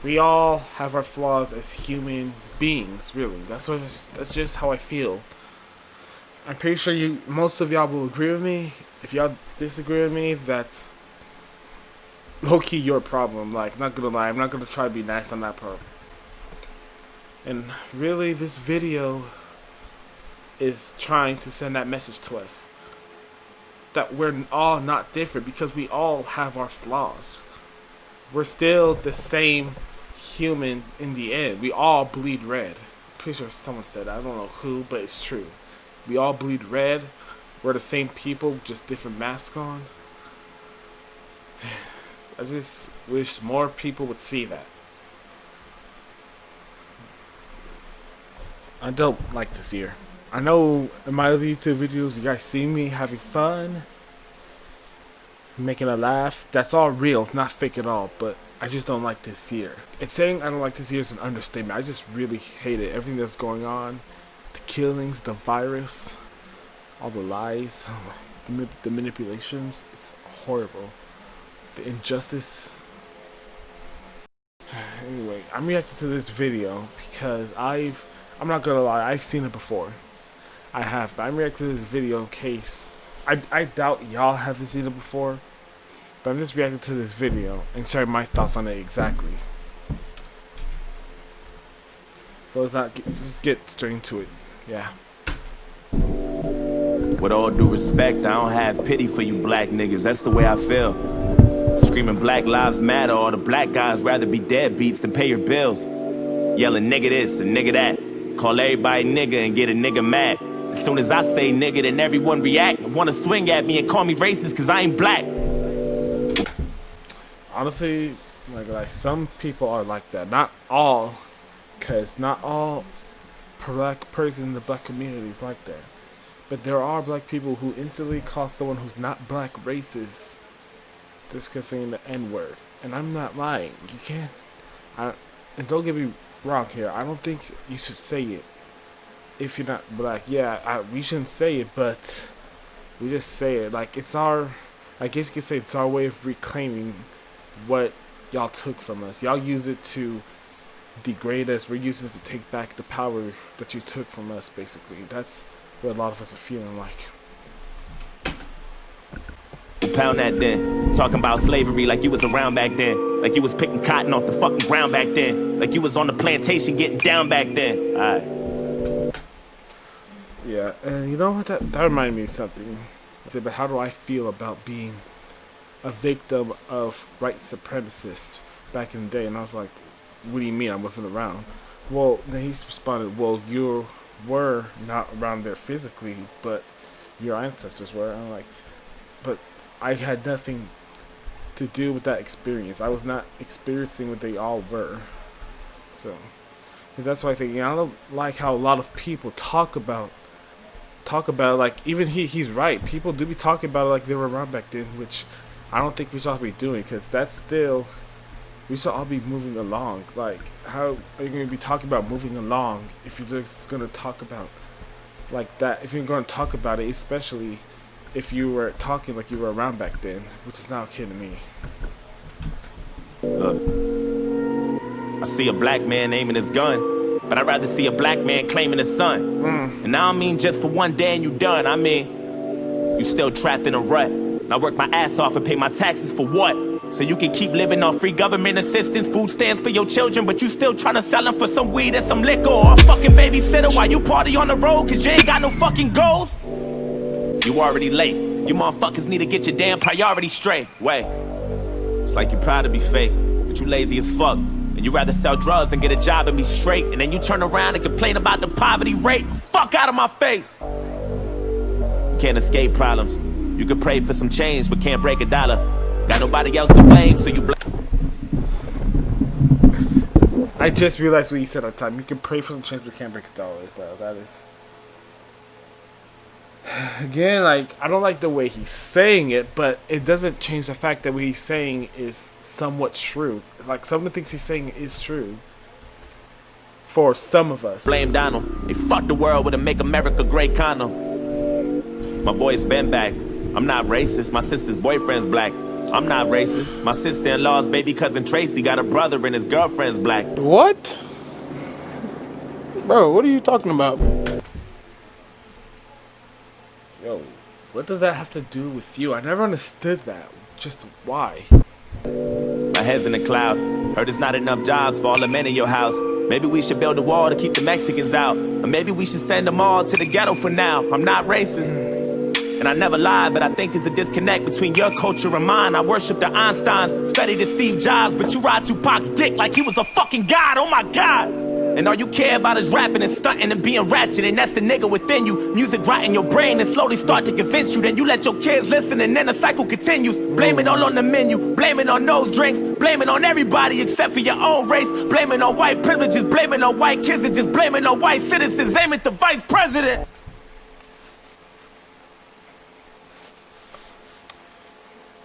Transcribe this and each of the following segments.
We all have our flaws as human beings, really. That's just how I feel. I'm pretty sure most of y'all will agree with me. If y'all disagree with me, that's low-key your problem. Like, not gonna lie, I'm not gonna try to be nice on that part. And really, this video is trying to send that message to us. That we're all not different because we all have our flaws. We're still the same humans in the end. We all bleed red. Pretty sure someone said that. I don't know who, but it's true. We all bleed red. We're the same people, just different masks on. I just wish more people would see that. I don't like this year. I know in my other YouTube videos you guys see me having fun, making a laugh. That's all real, it's not fake at all, but I just don't like this year. And saying I don't like this year is an understatement. I just really hate it. Everything that's going on, the killings, the virus, all the lies, the manipulations, it's horrible. The injustice. Anyway, I'm reacting to this video because I'm not gonna lie, I've seen it before. I have, but I'm reacting to this video in case I doubt y'all haven't seen it before, but I'm just reacting to this video and sharing my thoughts on it exactly. So let's get straight into it. Yeah. With all due respect, I don't have pity for you black niggas. That's the way I feel. Screaming Black Lives Matter, all the black guys rather be deadbeats than pay your bills. Yelling nigga this and nigga that. Call everybody nigga and get a nigga mad. As soon as I say nigga, then everyone react and wanna swing at me and call me racist cause I ain't black. Honestly, like some people are like that. Not all, cause not all black person in the black community is like that. But there are black people who instantly call someone who's not black racist just because saying the N-word. And I'm not lying. You can't. And don't get me wrong here. I don't think you should say it if you're not black. Yeah, we shouldn't say it, but we just say it. Like, it's our, I guess you could say it's our way of reclaiming what y'all took from us. Y'all use it to degrade us. We're using it to take back the power that you took from us, basically. That's what a lot of us are feeling like. Pound that then. Talking about slavery like you was around back then. Like you was picking cotton off the fucking ground back then. Like you was on the plantation getting down back then. Alright. Yeah, and you know what? That reminded me of something. I said, but how do I feel about being a victim of white supremacists back in the day? And I was like, what do you mean I wasn't around? Well, then he responded, well, you were not around there physically, but your ancestors were. And I'm like, but I had nothing to do with that experience. I was not experiencing what they all were. So that's why I think, I don't like how a lot of people talk about it, like, even he's right. People do be talking about it like they were around back then, which I don't think we should all be doing, because that's still, we should all be moving along. Like, how are you going to be talking about moving along if you're just going to talk about like that? If you're going to talk about it, especially if you were talking like you were around back then, which is not okay to me. Look, I see a black man aiming his gun, but I'd rather see a black man claiming his son. And I don't mean just for one day and you done. I mean, you still trapped in a rut. And I work my ass off and pay my taxes for what? So you can keep living on free government assistance, food stamps for your children, but you still trying to sell them for some weed and some liquor, or a fucking babysitter while you party on the road cause you ain't got no fucking goals? You already late. You motherfuckers need to get your damn priorities straight. Wait. It's like you proud to be fake, but you lazy as fuck. And you rather sell drugs and get a job and be straight. And then you turn around and complain about the poverty rate. Fuck out of my face. You can't escape problems. You can pray for some change, but can't break a dollar. Got nobody else to blame, so you blame. I just realized what you said at the time. You can pray for some change, but can't break a dollar. Bro, that is... Again, like, I don't like the way he's saying it, but it doesn't change the fact that what he's saying is somewhat true. Like, some of the things he's saying is true for some of us. Blame Donald. They fucked the world with a Make America Great condom. My boy's been back. I'm not racist. My sister's boyfriend's black. I'm not racist. My sister-in-law's baby cousin Tracy got a brother and his girlfriend's black. What? Bro, what are you talking about? Yo, what does that have to do with you? I never understood that. Just why? My head's in the cloud. Heard there's not enough jobs for all the men in your house. Maybe we should build a wall to keep the Mexicans out. Or maybe we should send them all to the ghetto for now. I'm not racist. And I never lie, but I think there's a disconnect between your culture and mine. I worship the Einsteins, studied the Steve Jobs, but you ride Tupac's dick like he was a fucking god. Oh my god. And all you care about is rapping and stunting and being ratchet, and that's the nigga within you. Music rot in your brain and slowly start to convince you. Then you let your kids listen and then the cycle continues. Blame it all on the menu, blame it on those drinks, blame it on everybody except for your own race. Blame it on white privileges, blame it on white kids, and just blame it on white citizens. Aim at the vice president.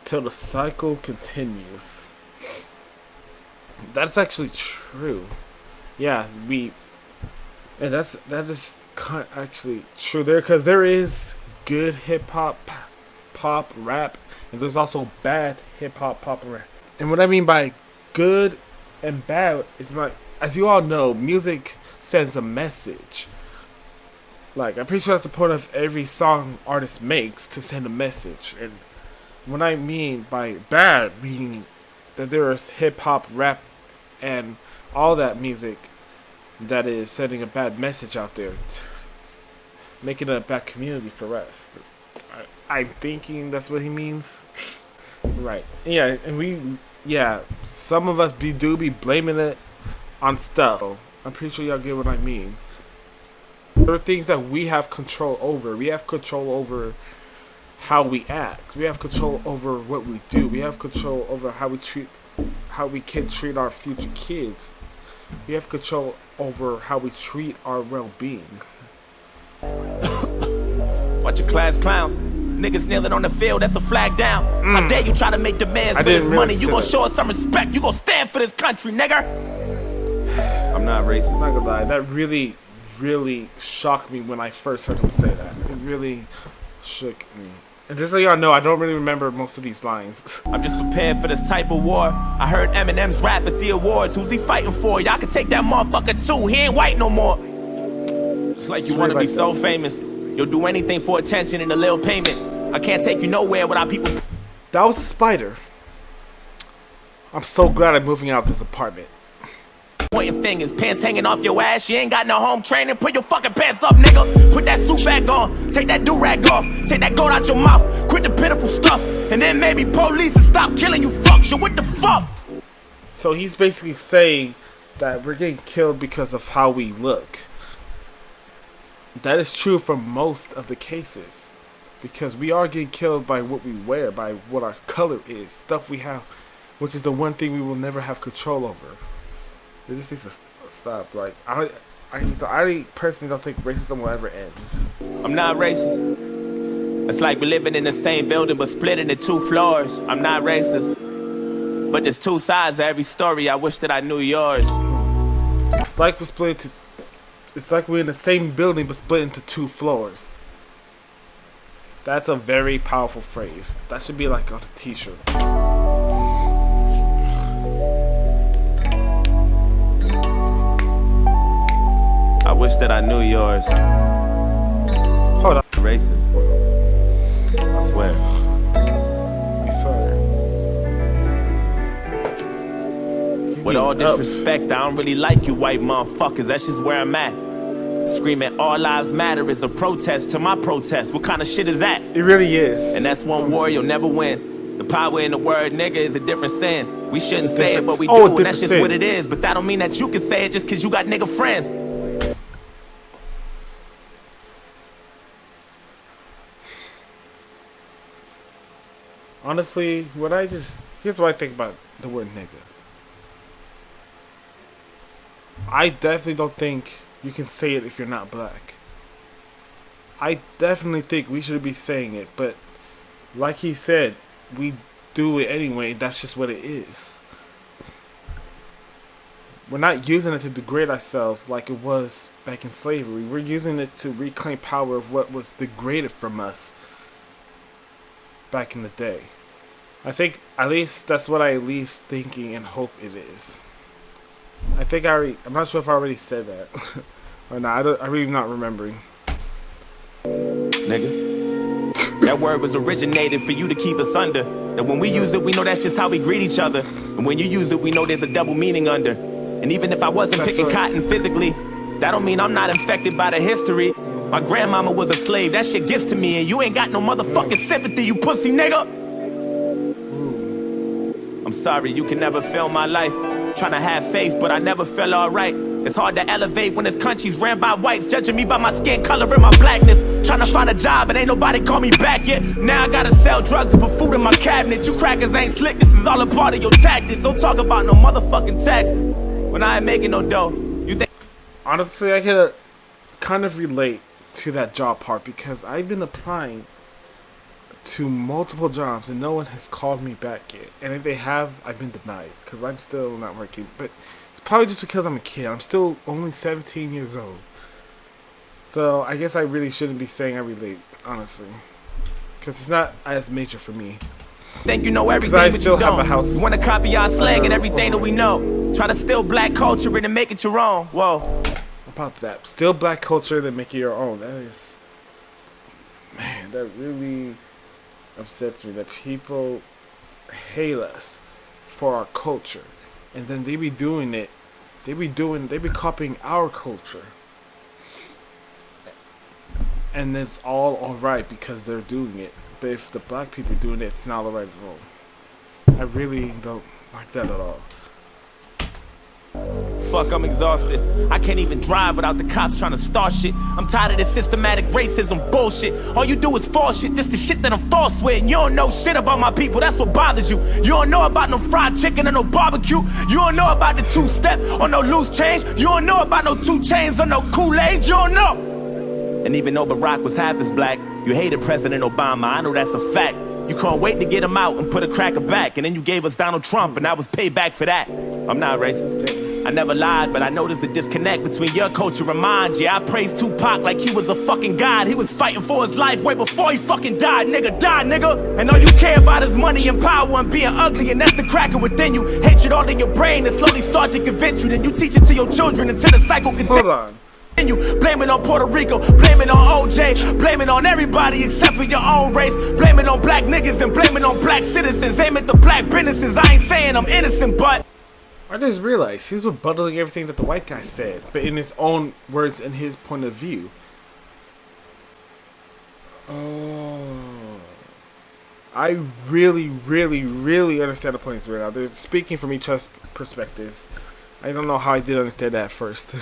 Till the cycle continues. That's actually true. Yeah, and that is actually true there, because there is good hip hop, pop, rap, and there's also bad hip hop, pop, and rap. And what I mean by good and bad is, like, as you all know, music sends a message. Like, I'm pretty sure that's the point of every song artist makes, to send a message. And what I mean by bad, meaning that there is hip hop, rap, and all that music that is sending a bad message out there, making it a bad community for us. I'm thinking that's what he means. Right. Yeah, and some of us do be blaming it on stuff. I'm pretty sure y'all get what I mean. There are things that we have control over. We have control over how we act. We have control over what we do. We have control over how we can treat our future kids. We have control over how we treat our well-being. Watch your class clowns. Niggas kneeling on the field, that's a flag down. How dare you try to make demands for this money? You gon' show us some respect. You gon' stand for this country, nigga. I'm not racist. I'm not gonna lie, that really, really shocked me when I first heard him say that. It really shook me. And just so y'all know, I don't really remember most of these lines. I'm just prepared for this type of war. I heard Eminem's rap at the awards. Who's he fighting for? Y'all can take that motherfucker too. He ain't white no more. It's like you wanna be so famous. You'll do anything for attention and a little payment. I can't take you nowhere without people. That was a spider. I'm so glad I'm moving out of this apartment. Pointing fingers, pants hanging off your ass. You ain't got no home training. Put your fucking pants up, nigga. Put that suit back on. Take that do-rag off. Take that gold out your mouth. Quit the pitiful stuff. And then maybe police and stop killing you fuck. So what the fuck? So he's basically saying that we're getting killed because of how we look. That is true for most of the cases. Because we are getting killed by what we wear, by what our color is. Stuff we have, which is the one thing we will never have control over. It just needs to stop. Like, I personally don't think racism will ever end. I'm not racist. It's like we're living in the same building but split into 2 floors. I'm not racist. But there's 2 sides to every story. I wish that I knew yours. It's like we're in the same building but split into 2 floors. That's a very powerful phrase. That should be like on a t-shirt. I wish that I knew yours. Hold on. Racist. I swear. You swear. With all disrespect, I don't really like you white motherfuckers. That's just where I'm at. Screaming all lives matter is a protest to my protest. What kind of shit is that? It really is. And that's one war you'll never win. The power in the word nigga is a different sin. We shouldn't say it, but we do, and that's just what it is. But that don't mean that you can say it just cause you got nigga friends. Honestly, here's what I think about the word nigga. I definitely don't think you can say it if you're not black. I definitely think we should be saying it, but like he said, we do it anyway. That's just what it is. We're not using it to degrade ourselves like it was back in slavery. We're using it to reclaim power of what was degraded from us back in the day. I think at least that's what I at least thinking and hope it is. I think I'm not sure if I already said that or not. I'm really not remembering. Nigga, that word was originated for you to keep us under. And when we use it, we know that's just how we greet each other. And when you use it, we know there's a double meaning under. And even if I wasn't picking cotton physically, that don't mean I'm not infected by the history. My grandmama was a slave, that shit gets to me, and you ain't got no motherfucking sympathy, you pussy nigga. I'm sorry, you can never feel my life. Tryna have faith, but I never felt alright. It's hard to elevate when this country's ran by whites, judging me by my skin color and my blackness. Tryna find a job, but ain't nobody call me back yet. Now I gotta sell drugs and put food in my cabinet. You crackers ain't slick, this is all a part of your tactics. Don't talk about no motherfucking taxes when I ain't making no dough. You think? Honestly, I can kind of relate to that job part because I've been applying to multiple jobs and no one has called me back yet. And if they have, I've been denied because I'm still not working. But it's probably just because I'm a kid. I'm still only 17 years old. So I guess I really shouldn't be saying I relate, honestly. Because it's not as major for me. Think you know everything, I but still you have don't. a house. You wanna copy our slang and everything that we know. Try to steal black culture and make it your own. Whoa. About that. Still black culture, then make it your own. That is... Man, that really upsets me that people hate us for our culture. And then they be doing it. They be copying our culture. And it's all alright because they're doing it. But if the black people are doing it, it's not alright at all. I really don't like that at all. Fuck, I'm exhausted. I can't even drive without the cops trying to start shit. I'm tired of this systematic racism bullshit. All you do is false shit, just the shit that I'm false with. And you don't know shit about my people, that's what bothers you. You don't know about no fried chicken or no barbecue. You don't know about the two-step or no loose change. You don't know about no 2 chains or no Kool-Aid. You don't know. And even though Barack was half as black, you hated President Obama, I know that's a fact. You couldn't wait to get him out and put a cracker back. And then you gave us Donald Trump and that was payback for that. I'm not racist. I never lied, but I noticed a disconnect between your culture and mine. Yeah, I praised Tupac like he was a fucking god. He was fighting for his life way before he fucking died. Nigga, die, nigga. And all you care about is money and power and being ugly. And that's the cracker within you. Hatred all in your brain and slowly start to convince you. Then you teach it to your children until the cycle continues. Hold on. You blame it on Puerto Rico, blame it on OJ, blame it on everybody except for your own race, blame it on black niggas and blame it on black citizens, aim at the black businesses. I ain't saying I'm innocent, but I just realized he's rebuttaling everything that the white guy said, but in his own words and his point of view. Oh, I really, really, really understand the points right now. They're speaking from each other's perspectives. I don't know how I did understand that at first.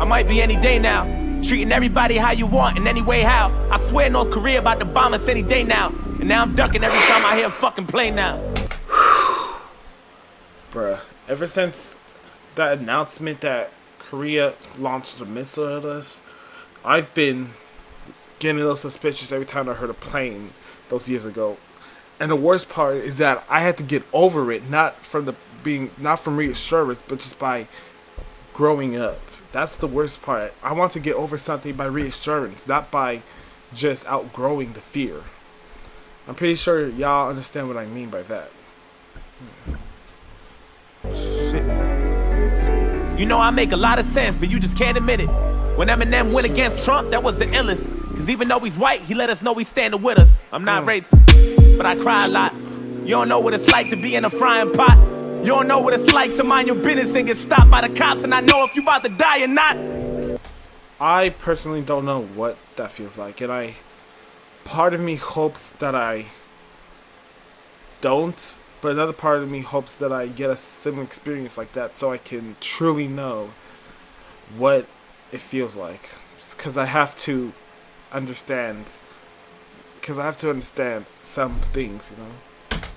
I might be any day now, treating everybody how you want in any way how. I swear North Korea about to bomb us any day now, and now I'm ducking every time I hear a fucking plane now. Bruh, ever since that announcement that Korea launched a missile at us, I've been getting a little suspicious every time I heard a plane those years ago. And the worst part is that I had to get over it, not from reassurance, but just by growing up. That's the worst part. I want to get over something by reassurance, not by just outgrowing the fear. I'm pretty sure y'all understand what I mean by that. Shit. You know I make a lot of sense, but you just can't admit it. When Eminem went against Trump, that was the illest. Cause even though he's white, he let us know he's standing with us. I'm not racist, but I cry a lot. You don't know what it's like to be in a frying pot. You don't know what it's like to mind your business and get stopped by the cops, and I know if you about to die or not. I personally don't know what that feels like, and part of me hopes that I don't, but another part of me hopes that I get a similar experience like that so I can truly know what it feels like. Because I have to understand some things, you know.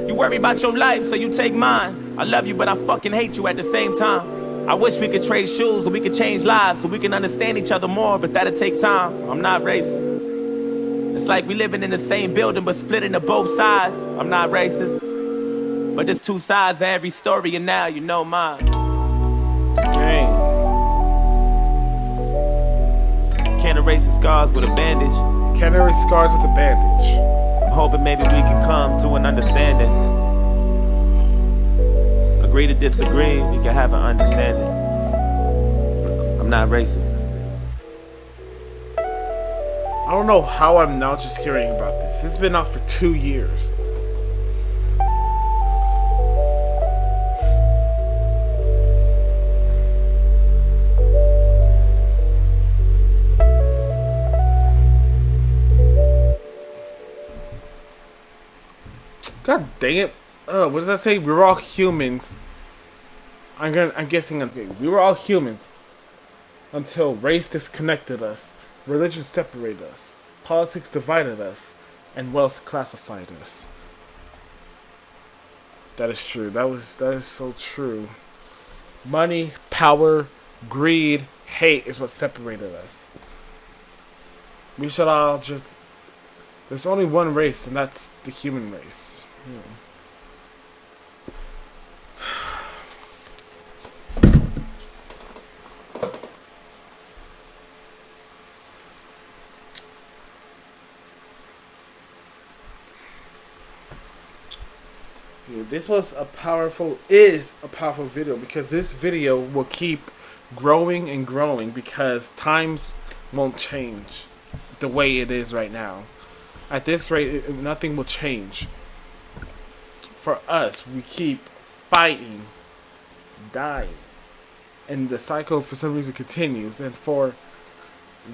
You worry about your life, so you take mine. I love you, but I fucking hate you at the same time. I wish we could trade shoes, so we could change lives, so we can understand each other more, but that'll take time. I'm not racist. It's like we living in the same building, but split into both sides. I'm not racist. But there's 2 sides to every story, and now you know mine. Dang. Can't erase the scars with a bandage. Can't erase scars with a bandage. I'm hoping maybe we can come to an understanding. Agree to disagree, we can have an understanding. I'm not racist. I don't know how I'm now just hearing about this. It's been out for 2 years. God dang it. What does that say? We're all humans. I'm guessing we were all humans until race disconnected us, religion separated us, politics divided us, and wealth classified us. That is true. That is so true. Money, power, greed, hate is what separated us. We should all just... There's only one race, and that's the human race. This is a powerful video, because this video will keep growing and growing because times won't change the way it is right now. At this rate, nothing will change. For us, we keep fighting, dying, and the cycle for some reason continues. And for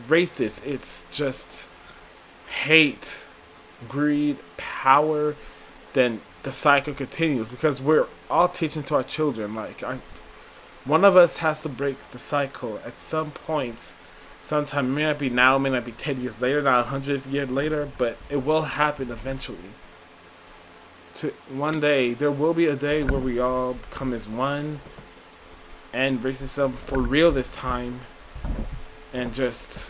racists, it's just hate, greed, power. Then the cycle continues because we're all teaching to our children. One of us has to break the cycle at some point. Sometime, it may not be now, it may not be 10 years later, not 100 years later, but it will happen eventually. One day, there will be a day where we all come as one, and racism for real this time, and just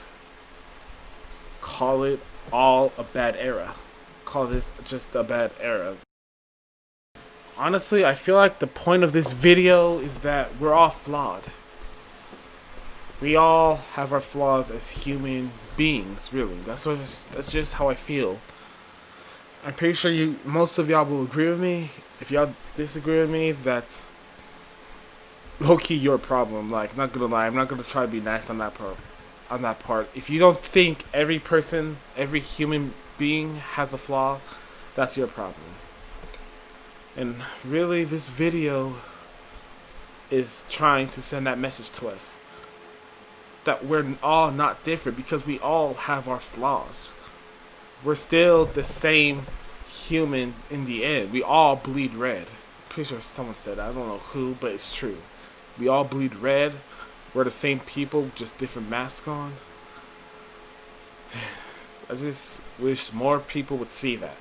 call it all a bad era. Call this just a bad era. Honestly, I feel like the point of this video is that we're all flawed. We all have our flaws as human beings, really. That's just how I feel. I'm pretty sure most of y'all will agree with me. If y'all disagree with me, that's low-key your problem. Like, not gonna lie, I'm not gonna try to be nice on that part. If you don't think every person, every human being has a flaw, that's your problem. And really, this video is trying to send that message to us. That we're all not different because we all have our flaws. We're still the same humans in the end. We all bleed red. I'm pretty sure someone said that. I don't know who, but it's true. We all bleed red. We're the same people, just different masks on. I just wish more people would see that.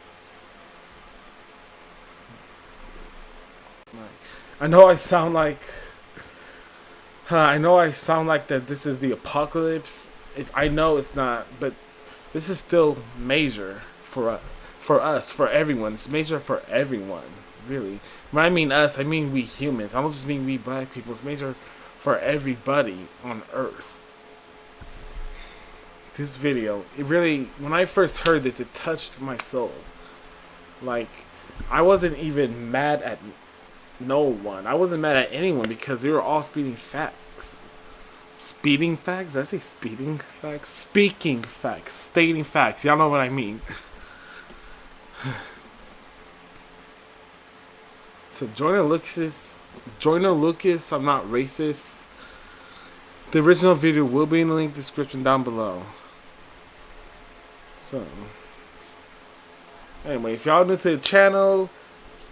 I know I sound like that this is the apocalypse. I know it's not, but this is still major for us, for everyone. It's major for everyone, really. When I mean us, I mean we humans. I don't just mean we black people. It's major for everybody on Earth. This video, when I first heard this, it touched my soul. Like, I wasn't even mad at no one. I wasn't mad at anyone because they were all speaking facts. Speeding facts? Did I say speeding facts? Speaking facts. Stating facts. Y'all know what I mean. So Joyner Lucas, I'm not racist. The original video will be in the link description down below. So anyway, if y'all new to the channel,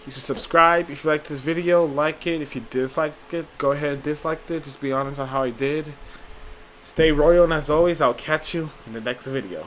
you should subscribe. If you like this video, like it. If you dislike it, go ahead and dislike it. Just be honest on how I did. Stay royal, and as always, I'll catch you in the next video.